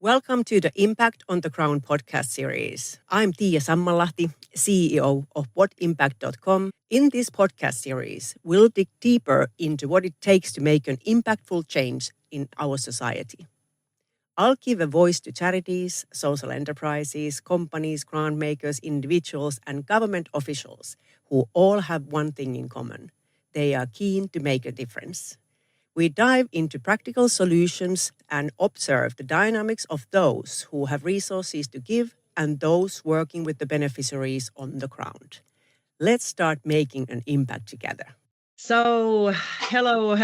Welcome to the Impact on the Ground podcast series. I'm Tiia Sammalahti, CEO of whatimpact.com. In this podcast series, we'll dig deeper into what it takes to make an impactful change in our society. I'll give a voice to charities, social enterprises, companies, grant makers, individuals, and government officials who all have one thing in common. They are keen to make a difference. We dive into practical solutions and observe the dynamics of those who have resources to give and those working with the beneficiaries on the ground. Let's start making an impact together. So, hello.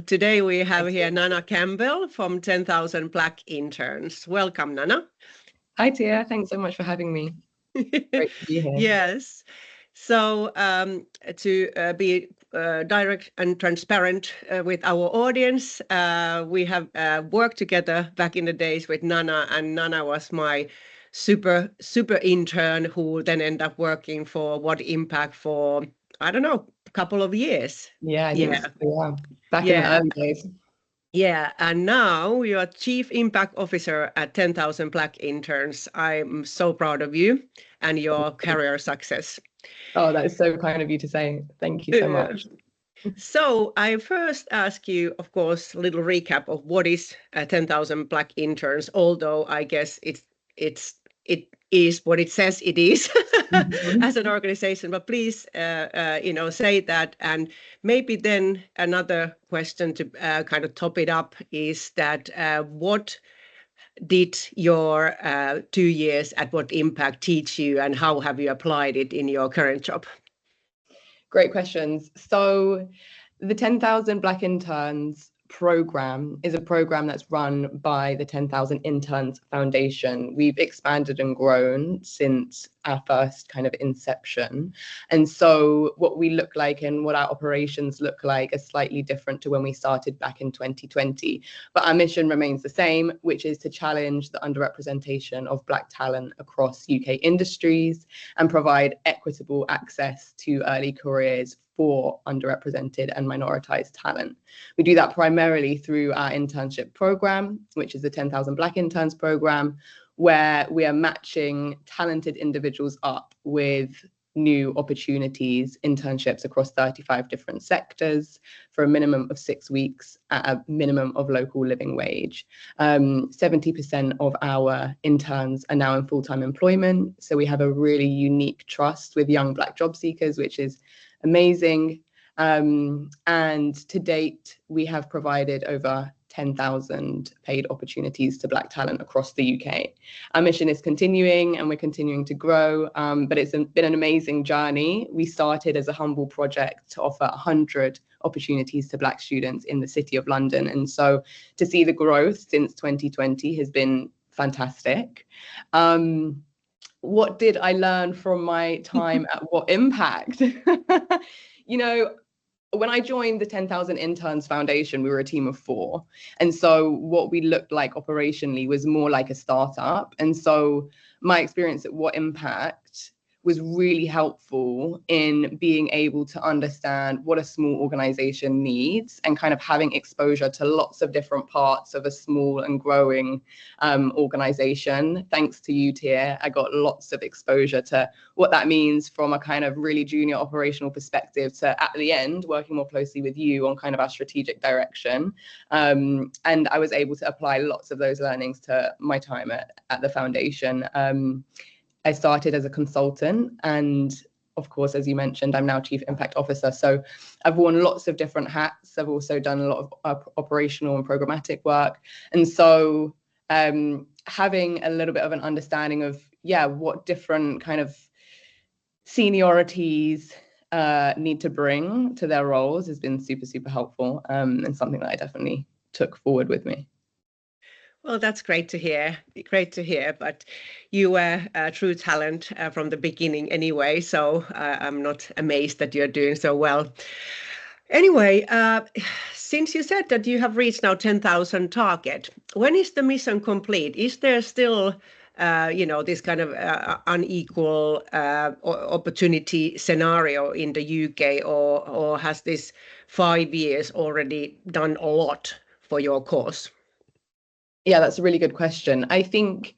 Today we have here Nana Campbell from 10,000 Black Interns. Welcome, Nana. Hi, Tiia. Thanks so much for having me. Great to be here. Yes. So to be direct and transparent with our audience, we have worked together back in the days with Nana, and Nana was my super intern who then ended up working for What Impact for, I don't know, a couple of years. Back in the early days. Yeah, and now you're Chief Impact Officer at 10,000 Black Interns. I'm so proud of you and your career success. Oh, that is so kind of you to say. Thank you so much. So I first ask you, of course, a little recap of what is 10,000 Black Interns, although I guess it is what it says it is as an organization. But please, say that. And maybe then another question to kind of top it up is that what did your 2 years at What Impact teach you, and how have you applied it in your current job? Great questions. So the 10,000 Black Interns program is a program that's run by the 10,000 Interns Foundation. We've expanded and grown since our first kind of inception. And so what we look like and what our operations look like are slightly different to when we started back in 2020. But our mission remains the same, which is to challenge the underrepresentation of Black talent across UK industries and provide equitable access to early careers for underrepresented and minoritized talent. We do that primarily through our internship program, which is the 10,000 Black Interns program, where we are matching talented individuals up with new opportunities, internships across 35 different sectors for a minimum of 6 weeks at a minimum of local living wage. 70% of our interns are now in full-time employment. So we have a really unique trust with young Black job seekers, which is amazing. And to date, we have provided over 10,000 paid opportunities to Black talent across the UK. Our mission is continuing and we're continuing to grow, but it's been an amazing journey. We started as a humble project to offer 100 opportunities to Black students in the City of London. And so to see the growth since 2020 has been fantastic. What did I learn from my time at What Impact? When I joined the 10,000 Interns Foundation, we were a team of 4. And so what we looked like operationally was more like a startup. And so my experience at What Impact was really helpful in being able to understand what a small organization needs and kind of having exposure to lots of different parts of a small and growing organization. Thanks to you, Tiia, I got lots of exposure to what that means from a kind of really junior operational perspective to, at the end, working more closely with you on kind of our strategic direction. And I was able to apply lots of those learnings to my time at the foundation. I started as a consultant, and of course, as you mentioned, I'm now Chief Impact Officer. So I've worn lots of different hats. I've also done a lot of operational and programmatic work. And so having a little bit of an understanding of, what different kind of seniorities need to bring to their roles has been super helpful, and something that I definitely took forward with me. Well, that's great to hear. But you were a true talent from the beginning anyway, so I'm not amazed that you're doing so well. Anyway, since you said that you have reached now 10,000 target, when is the mission complete? Is there still, this kind of unequal opportunity scenario in the UK, or has this 5 years already done a lot for your cause? Yeah, that's a really good question. I think,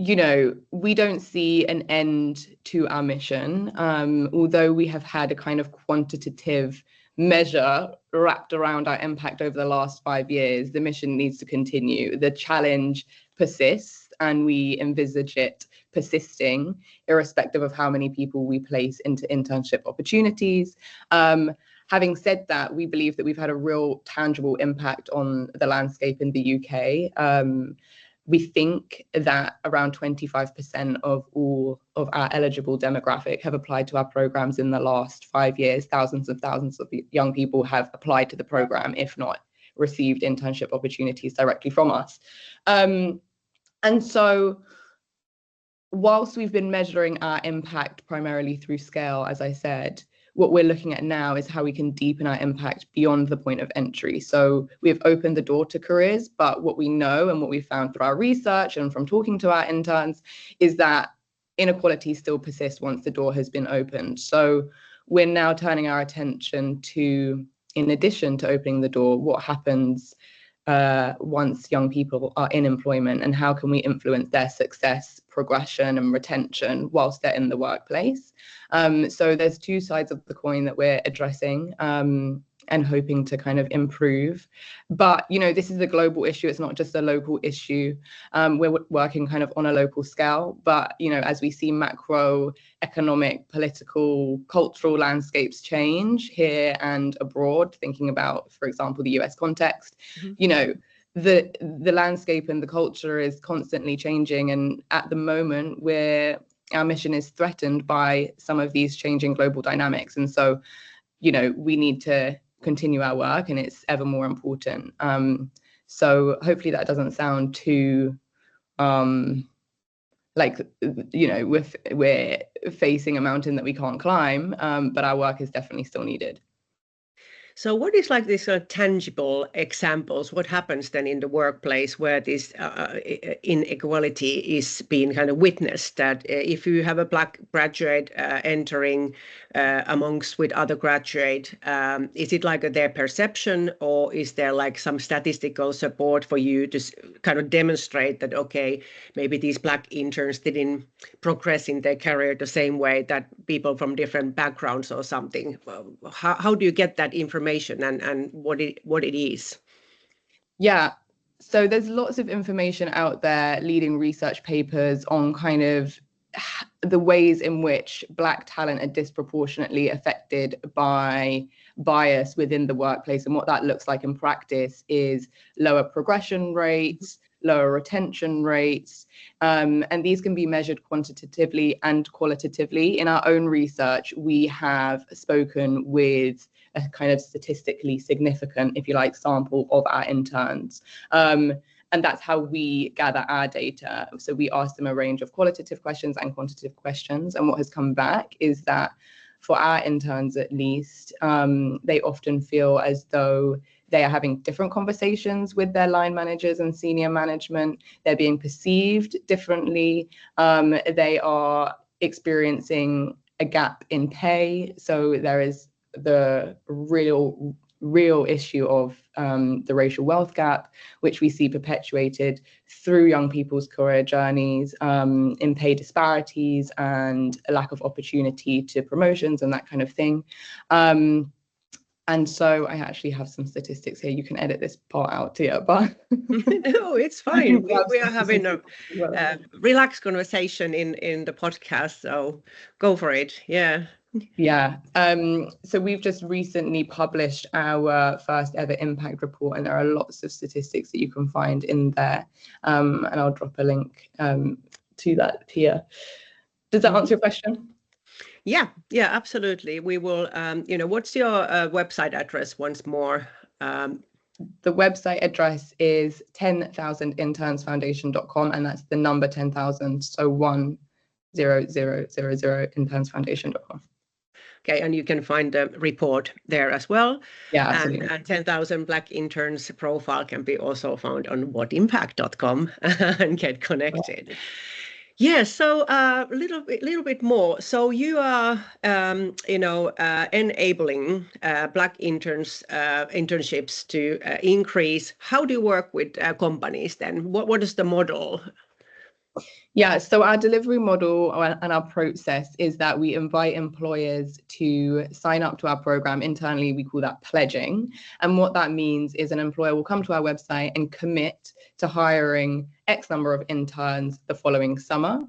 we don't see an end to our mission, although we have had a kind of quantitative measure wrapped around our impact over the last 5 years. The mission needs to continue. The challenge persists, and we envisage it persisting, irrespective of how many people we place into internship opportunities. Having said that, we believe that we've had a real tangible impact on the landscape in the UK. We think that around 25% of all of our eligible demographic have applied to our programs in the last 5 years. Thousands of young people have applied to the program, if not received internship opportunities directly from us. And so whilst we've been measuring our impact primarily through scale, as I said, what we're looking at now is how we can deepen our impact beyond the point of entry. So we have opened the door to careers, but what we know and what we found through our research and from talking to our interns is that inequality still persists once the door has been opened. So we're now turning our attention to, in addition to opening the door, what happens once young people are in employment, and how can we influence their success, progression and retention whilst they're in the workplace. So there's two sides of the coin that we're addressing and hoping to kind of improve. But, this is a global issue. It's not just a local issue. We're working kind of on a local scale, but, as we see macroeconomic, political, cultural landscapes change here and abroad, thinking about, for example, the US context, the landscape and the culture is constantly changing. And at the moment, our mission is threatened by some of these changing global dynamics. And so, we need to continue our work, and it's ever more important. So hopefully that doesn't sound too like, we're facing a mountain that we can't climb, but our work is definitely still needed. So what is like these tangible examples? What happens then in the workplace where this inequality is being kind of witnessed? That if you have a Black graduate entering amongst with other graduate, is it like their perception, or is there like some statistical support for you to kind of demonstrate that, okay, maybe these Black interns didn't progress in their career the same way that people from different backgrounds or something? How do you get that information and what it is? Yeah, so there's lots of information out there, leading research papers on kind of the ways in which Black talent are disproportionately affected by bias within the workplace. And what that looks like in practice is lower progression rates, lower retention rates, and these can be measured quantitatively and qualitatively. In our own research, we have spoken with a kind of statistically significant, if you like, sample of our interns. And that's how we gather our data. So we ask them a range of qualitative questions and quantitative questions. And what has come back is that for our interns, at least, they often feel as though they are having different conversations with their line managers and senior management. They're being perceived differently. They are experiencing a gap in pay. So there is the real issue of the racial wealth gap, which we see perpetuated through young people's career journeys, in pay disparities and a lack of opportunity to promotions and that kind of thing. And so I actually have some statistics here. You can edit this part out, Tiia, but no, it's fine. We are having a relaxed conversation in the podcast, so go for it. Yeah. Yeah. So we've just recently published our first ever impact report, and there are lots of statistics that you can find in there. And I'll drop a link to that here. Does that answer your question? Yeah, absolutely. We will, what's your website address once more? The website address is 10,000internsfoundation.com, and that's the number 10,000, so 10000internsfoundation.com. Okay, and you can find the report there as well. Yeah, absolutely. And 10,000 Black Interns profile can be also found on whatimpact.com and get connected. Yeah, so little bit more. So you are, enabling Black interns internships to increase. How do you work with companies then? What is the model? Yeah, so our delivery model and our process is that we invite employers to sign up to our program. Internally, we call that pledging. And what that means is an employer will come to our website and commit to hiring X number of interns the following summer.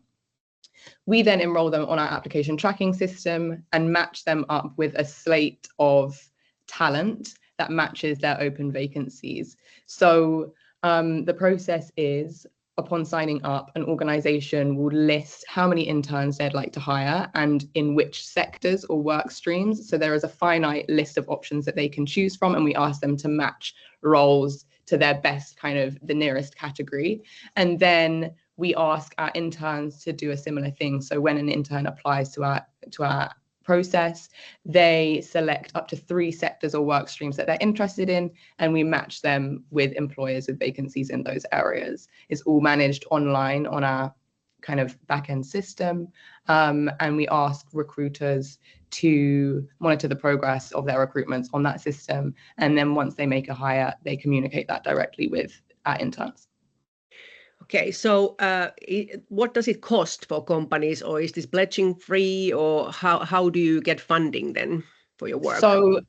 We then enroll them on our application tracking system and match them up with a slate of talent that matches their open vacancies. So the process is, upon signing up, an organization will list how many interns they'd like to hire and in which sectors or work streams. So there is a finite list of options that they can choose from, and we ask them to match roles to their best, kind of the nearest category. And then we ask our interns to do a similar thing. So when an intern applies to our process, they select up to 3 sectors or work streams that they're interested in, and we match them with employers with vacancies in those areas. It's all managed online on our kind of back-end system, and we ask recruiters to monitor the progress of their recruitments on that system, and then once they make a hire, they communicate that directly with our interns. Okay, so what does it cost for companies, or is this pledging free, or how do you get funding then for your work? So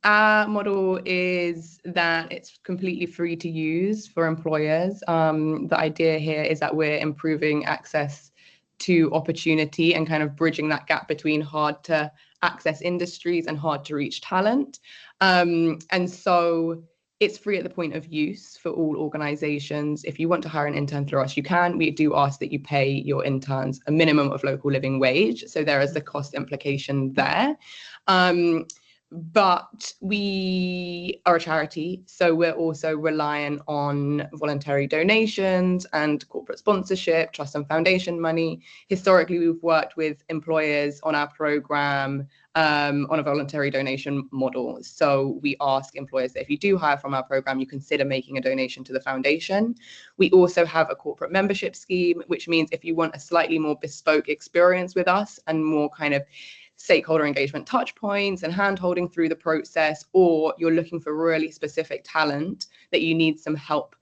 our model is that it's completely free to use for employers. The idea here is that we're improving access to opportunity and kind of bridging that gap between hard to access industries and hard to reach talent. And so it's free at the point of use for all organizations. If you want to hire an intern through us, you can. We do ask that you pay your interns a minimum of local living wage. So there is the cost implication there. But we are a charity, so we're also reliant on voluntary donations and corporate sponsorship, trust and foundation money. Historically, we've worked with employers on our program on a voluntary donation model. So we ask employers that if you do hire from our program, you consider making a donation to the foundation. We also have a corporate membership scheme, which means if you want a slightly more bespoke experience with us and more kind of stakeholder engagement touch points and hand-holding through the process, or you're looking for really specific talent that you need some help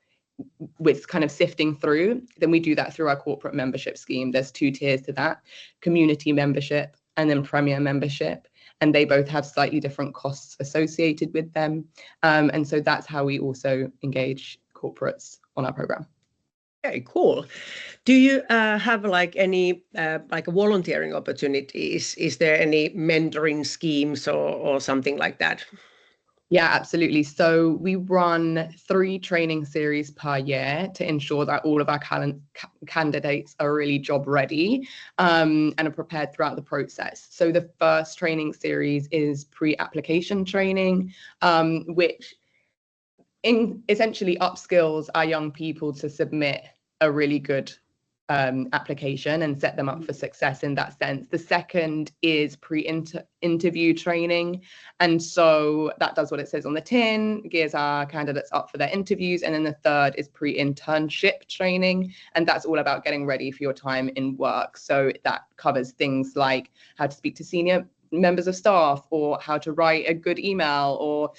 with kind of sifting through, then we do that through our corporate membership scheme. There's 2 tiers to that: community membership and then premier membership. And they both have slightly different costs associated with them. And so that's how we also engage corporates on our program. Okay, cool. Do you have like any like volunteering opportunities? Is there any mentoring schemes or something like that? Yeah, absolutely. So we run 3 training series per year to ensure that all of our candidates are really job ready and are prepared throughout the process. So the first training series is pre-application training, which essentially upskills our young people to submit a really good application and set them up for success in that sense. The second is pre-interview training. And so that does what it says on the tin, gears our candidates up for their interviews. And then the third is pre-internship training. And that's all about getting ready for your time in work. So that covers things like how to speak to senior members of staff, or how to write a good email, or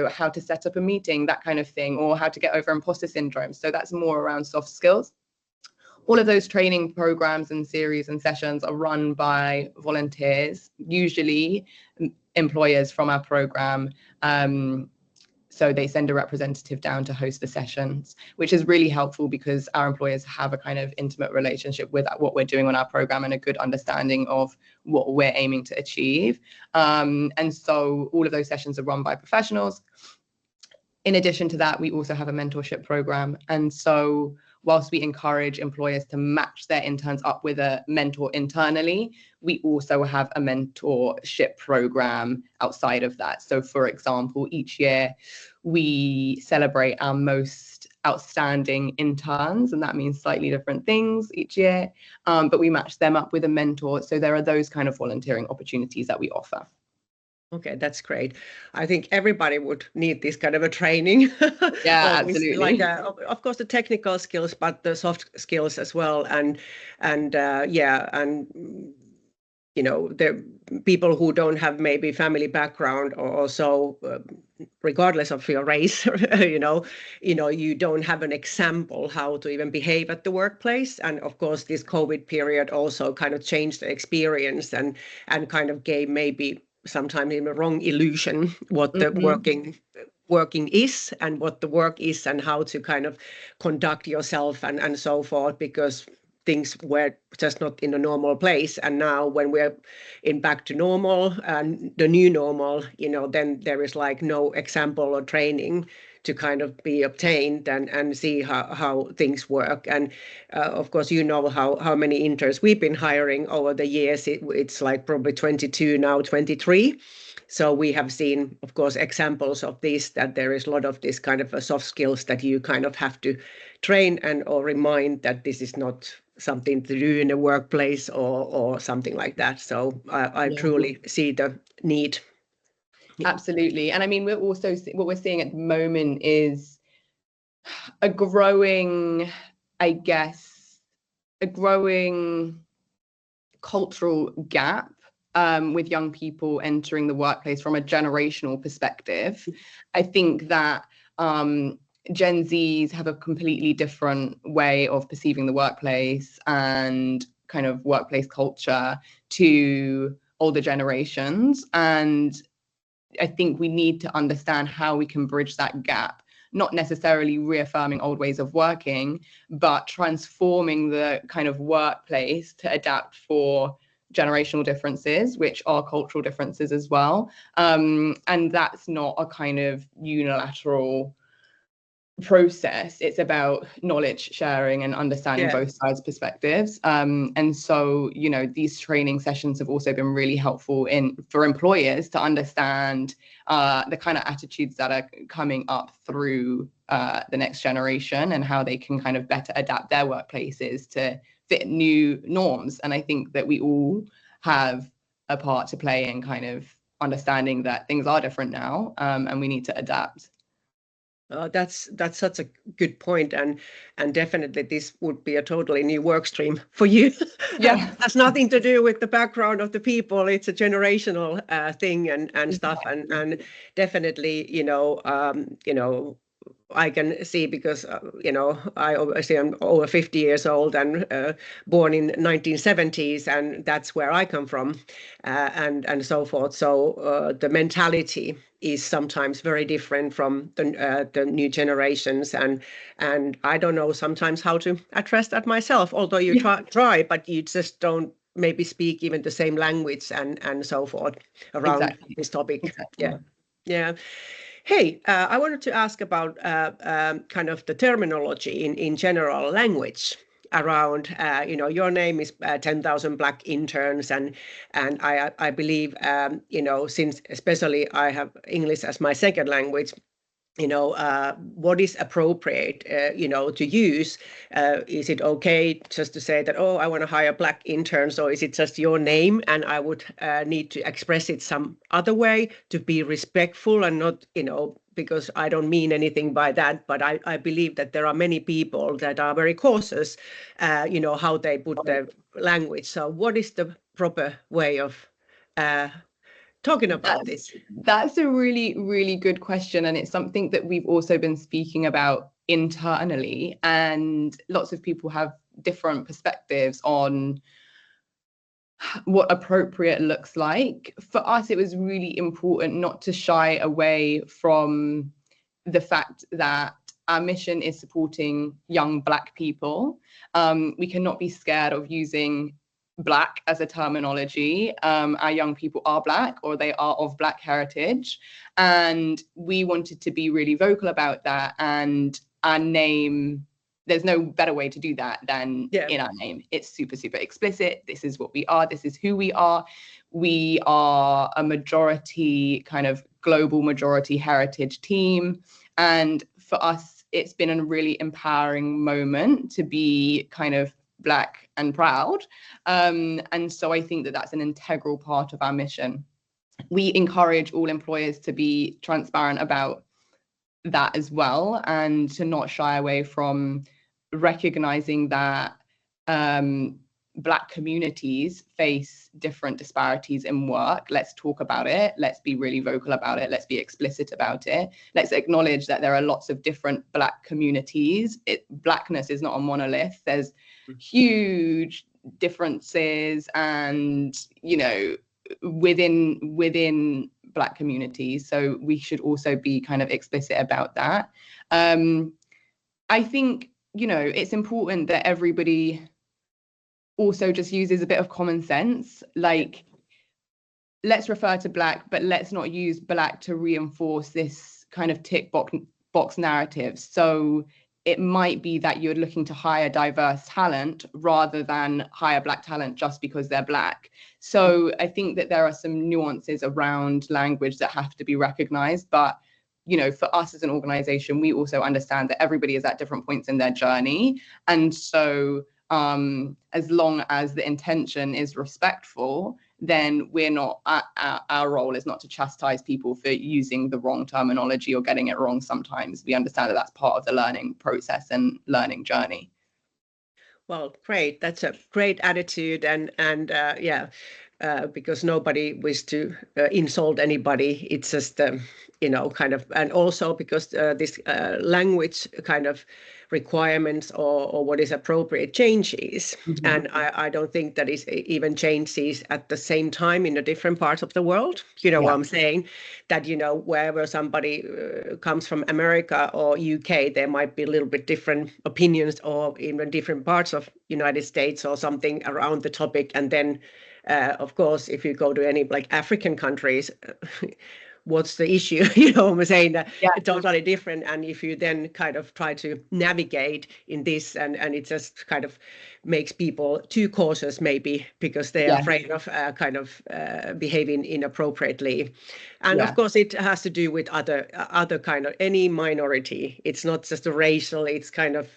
how to set up a meeting, that kind of thing, or how to get over imposter syndrome. So that's more around soft skills. All of those training programs and series and sessions are run by volunteers, usually employers from our program. So they send a representative down to host the sessions, which is really helpful because our employers have a kind of intimate relationship with what we're doing on our program and a good understanding of what we're aiming to achieve. And so all of those sessions are run by professionals. In addition to that, we also have a mentorship program. And so whilst we encourage employers to match their interns up with a mentor internally, we also have a mentorship program outside of that. So for example, each year we celebrate our most outstanding interns, and that means slightly different things each year, but we match them up with a mentor. So there are those kind of volunteering opportunities that we offer. Okay, that's great. I think everybody would need this kind of a training. Yeah, Always, like, absolutely. of course, the technical skills, but the soft skills as well. And yeah, and the people who don't have maybe family background or so, regardless of your race, you don't have an example how to even behave at the workplace. And of course, this COVID period also kind of changed the experience and kind of gave maybe sometimes even a wrong illusion what the Mhm. working is and what the work is and how to kind of conduct yourself and so forth, because things were just not in a normal place. And now when we're in back to normal and the new normal, then there is like no example or training to kind of be obtained and see how things work. And of course, how many interns we've been hiring over the years. It's like probably 22 now, 23. So we have seen, of course, examples of this, that there is a lot of this kind of soft skills that you kind of have to train and or remind that this is not something to do in a workplace or something like that. So I Yeah, truly see the need. absolutely. And I mean, what we're seeing at the moment is a growing, I guess, a growing cultural gap with young people entering the workplace from a generational perspective. I think that Gen Zs have a completely different way of perceiving the workplace and kind of workplace culture to older generations. And I think we need to understand how we can bridge that gap, not necessarily reaffirming old ways of working, but transforming the kind of workplace to adapt for generational differences, which are cultural differences as well. And that's not a kind of unilateral process. It's about knowledge sharing and understanding Yeah. both sides' perspectives. And so, these training sessions have also been really helpful for employers to understand the kind of attitudes that are coming up through the next generation and how they can kind of better adapt their workplaces to fit new norms. And I think that we all have a part to play in kind of understanding that things are different now, and we need to adapt. That's such a good point, and definitely this would be a totally new work stream for you. Yeah. Has nothing to do with the background of the people. It's a generational thing and stuff, and definitely, I can see because I obviously am over 50 years old and born in 1970s, and that's where I come from, and so forth. So the mentality is sometimes very different from the new generations, and I don't know sometimes how to address that myself. Although you Yeah. try, but you just don't maybe speak even the same language and so forth around Exactly. this topic. Exactly. Yeah. Yeah. Hey, I wanted to ask about kind of the terminology in general language around, your name is 10,000 Black Interns, and I believe, since especially I have English as my second language, what is appropriate, to use. Is it okay just to say that, oh, I want to hire Black interns, or is it just your name and I would need to express it some other way to be respectful and not, because I don't mean anything by that, but I believe that there are many people that are very cautious, how they put their language. So what is the proper way of uh, talking about That's this? that's a really, really good question. And it's something that we've also been speaking about internally. And lots of people have different perspectives on what appropriate looks like. For us, it was really important not to shy away from the fact that our mission is supporting young Black people. We cannot be scared of using Black as a terminology. Our young people are Black, or they are of Black heritage. And we wanted to be really vocal about that. And our name, there's no better way to do that than Yeah. in our name. It's super, super explicit. This is what we are. This is who we are. We are a majority, kind of global majority heritage team. And for us, it's been a really empowering moment to be kind of Black and proud. And so I think that that's an integral part of our mission. we encourage all employers to be transparent about that as well, and to not shy away from recognizing that Black communities face different disparities in work. Let's talk about it. Let's be really vocal about it. Let's be explicit about it. Let's acknowledge that there are lots of different Black communities. Blackness is not a monolith. There's huge differences, and within Black communities. So we should also be kind of explicit about that. I think it's important that everybody also just uses a bit of common sense. Like, let's refer to Black, but let's not use Black to reinforce this kind of tick box narrative. So it might be that you're looking to hire diverse talent rather than hire Black talent just because they're Black. So I think that there are some nuances around language that have to be recognized. But for us as an organization, we also understand that everybody is at different points in their journey. And so as long as the intention is respectful, then we're not, our role is not to chastise people for using the wrong terminology or getting it wrong sometimes. We understand that that's part of the learning process and learning journey. Well, great. That's a great attitude, and yeah, because nobody wishes to insult anybody. It's just kind of, and also because this language kind of requirements or what is appropriate changes, and I don't think that is even changes at the same time in the different parts of the world. What I'm saying, that wherever somebody comes from, America or UK, there might be a little bit different opinions, or even different parts of United States or something around the topic. And then of course, if you go to any like African countries, what's the issue? I'm saying that it's totally different. And if you then kind of try to navigate in this, and it just kind of makes people too cautious, maybe because they are afraid of kind of behaving inappropriately. And of course, it has to do with other kind of any minority. It's not just a racial, it's kind of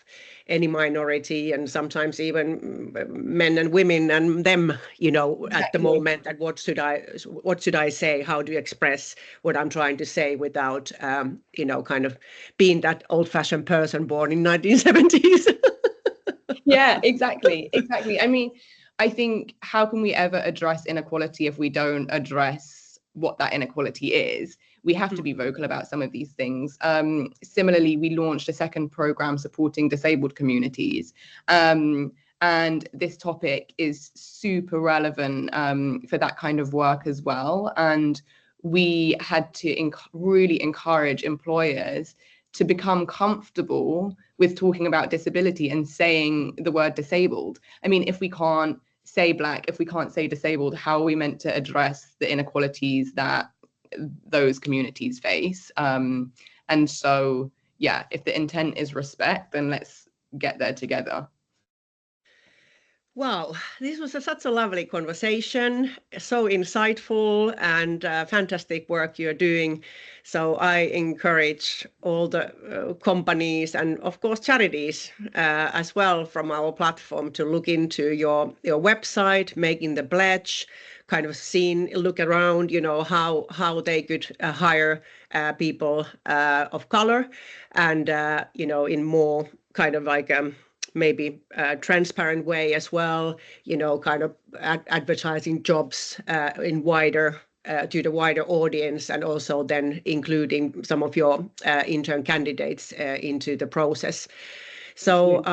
any minority, and sometimes even men and women and them, at the moment, that what should I say? How do you express what I'm trying to say without, kind of being that old-fashioned person born in 1970s? Yeah, exactly. I mean, I think, how can we ever address inequality if we don't address what that inequality is? We have to be vocal about some of these things. Similarly, we launched a second program supporting disabled communities. And this topic is super relevant for that kind of work as well. And we had to really encourage employers to become comfortable with talking about disability and saying the word disabled. I mean, if we can't say Black, if we can't say disabled, how are we meant to address the inequalities that those communities face? And so, if the intent is respect, then let's get there together. Wow, this was such a lovely conversation, so insightful, and fantastic work you're doing. So I encourage all the companies and of course charities as well from our platform to look into your website, making the pledge, kind of look around, how they could hire people of color, and in more kind of like maybe a transparent way as well, kind of advertising jobs in wider to the wider audience, and also then including some of your intern candidates into the process. So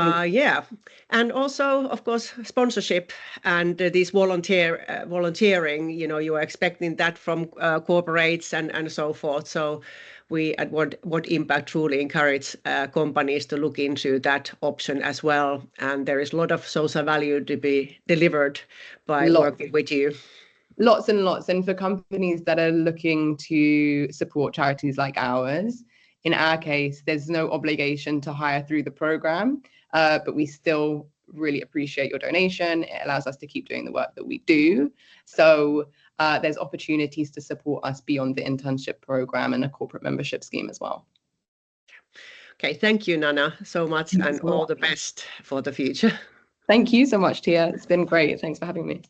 and also of course sponsorship and this volunteering. You are expecting that from corporates and so forth. So we at What Impact truly encourage companies to look into that option as well. And there is a lot of social value to be delivered by working with you. Lots and lots. And for companies that are looking to support charities like ours, in our case, there's no obligation to hire through the program, but we still really appreciate your donation. It allows us to keep doing the work that we do. So there's opportunities to support us beyond the internship program and a corporate membership scheme as well. Okay, thank you, Nana, so much, and all the best for the future. Thank you so much, Tiia. It's been great. Thanks for having me.